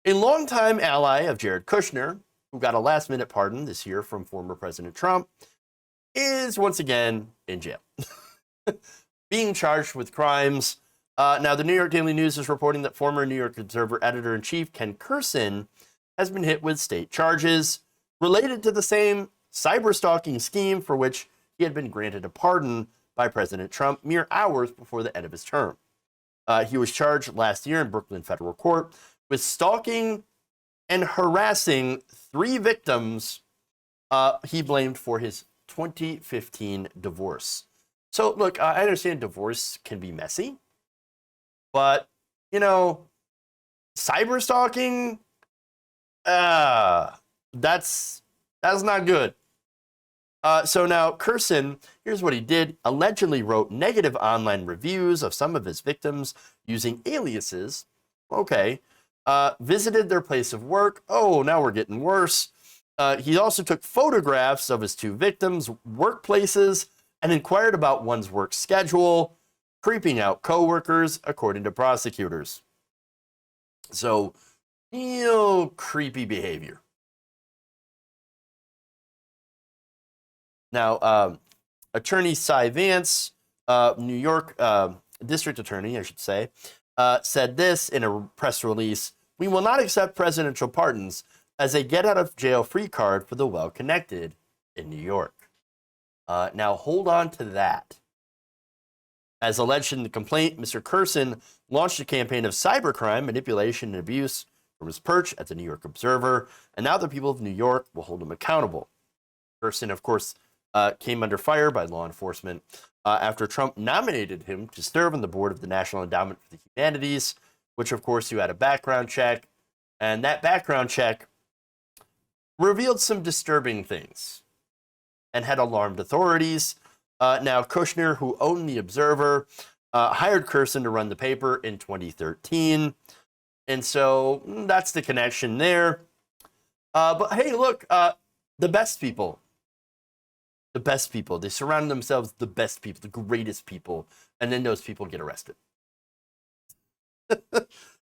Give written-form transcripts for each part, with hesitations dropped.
A longtime ally of Jared Kushner, who got a last-minute pardon this year from former President Trump, is once again in jail, being charged with crimes. Now, the New York Daily News is reporting that former New York Observer editor-in-chief Ken Kurson has been hit with state charges related to the same cyberstalking scheme for which he had been granted a pardon by President Trump mere hours before the end of his term. He was charged last year in Brooklyn federal court with stalking and harassing 3 victims he blamed for his 2015 divorce. So, look, I understand divorce can be messy, but, you know, cyberstalking, that's not good. So now Kurson, here's what he did, allegedly wrote negative online reviews of some of his victims using aliases. Okay. Visited their place of work. Oh, now we're getting worse. He also took photographs of his 2 victims' workplaces and inquired about one's work schedule, creeping out coworkers, according to prosecutors. So, real creepy behavior. Now, Attorney Cy Vance, New York District Attorney, I should say, said this in a press release: "We will not accept presidential pardons as a get-out-of-jail-free card for the well-connected in New York." Now, hold on to that. As alleged in the complaint, Mr. Kurson launched a campaign of cybercrime, manipulation, and abuse from his perch at the New York Observer, and now the people of New York will hold him accountable. Kurson, of course, came under fire by law enforcement after Trump nominated him to serve on the board of the National Endowment for the Humanities, which, of course, you had a background check, and that background check revealed some disturbing things and had alarmed authorities. Now, Kushner, who owned the Observer, hired Kurson to run the paper in 2013, and so that's the connection there. But hey, look, the best people, they surround themselves with the best people, the greatest people, and then those people get arrested.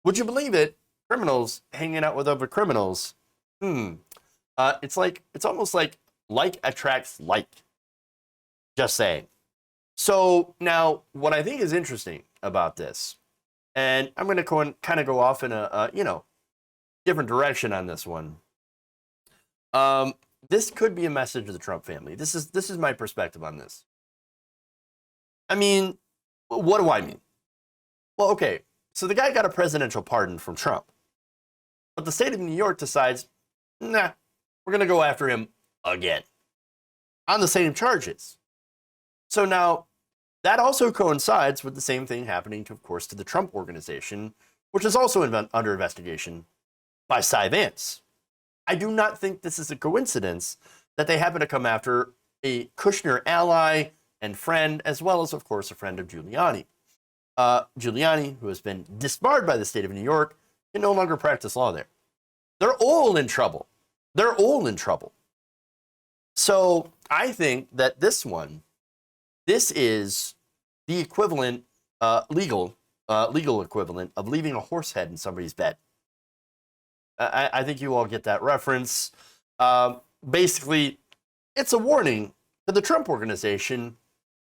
Would you believe it? Criminals hanging out with other criminals. It's almost like attracts like. Just saying. So now, what I think is interesting about this, and I'm going to kind of go off in a different direction on this one. This could be a message to the Trump family. This is my perspective on this. I mean, what do I mean? Well, okay, so the guy got a presidential pardon from Trump, but the state of New York decides, nah, we're going to go after him again on the same charges. So now, that also coincides with the same thing happening, of course, to the Trump Organization, which is also under investigation by Cy Vance. I do not think this is a coincidence that they happen to come after a Kushner ally and friend, as well as, of course, a friend of Giuliani. Giuliani, who has been disbarred by the state of New York, can no longer practice law there. They're all in trouble. So I think that this is the equivalent, legal equivalent of leaving a horse head in somebody's bed. I think you all get that reference. Basically, it's a warning to the Trump Organization.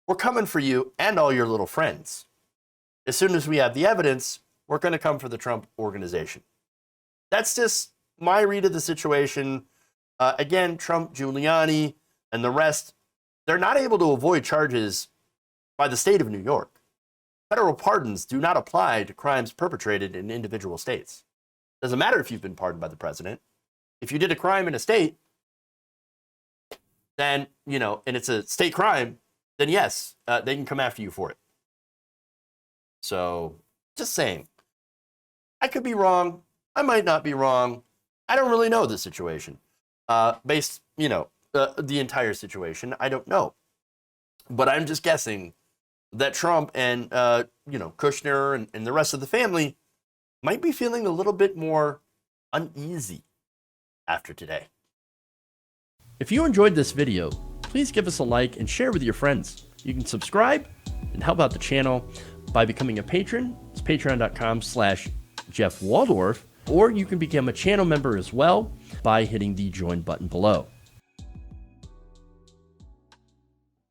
We're coming for you and all your little friends. As soon as we have the evidence, we're going to come for the Trump Organization. That's just my read of the situation. Again, Trump, Giuliani, and the rest, they're not able to avoid charges by the state of New York. Federal pardons do not apply to crimes perpetrated in individual states. Doesn't matter if you've been pardoned by the president. If you did a crime in a state, then, and it's a state crime, then yes, they can come after you for it. So, just saying. I could be wrong. I might not be wrong. I don't really know the situation. Based, the entire situation, I don't know. But I'm just guessing that Trump and, Kushner and the rest of the family might be feeling a little bit more uneasy after today. If you enjoyed this video, please give us a like and share with your friends. You can subscribe and help out the channel by becoming a patron. It's patreon.com/Jeff Waldorf. Or you can become a channel member as well by hitting the join button below.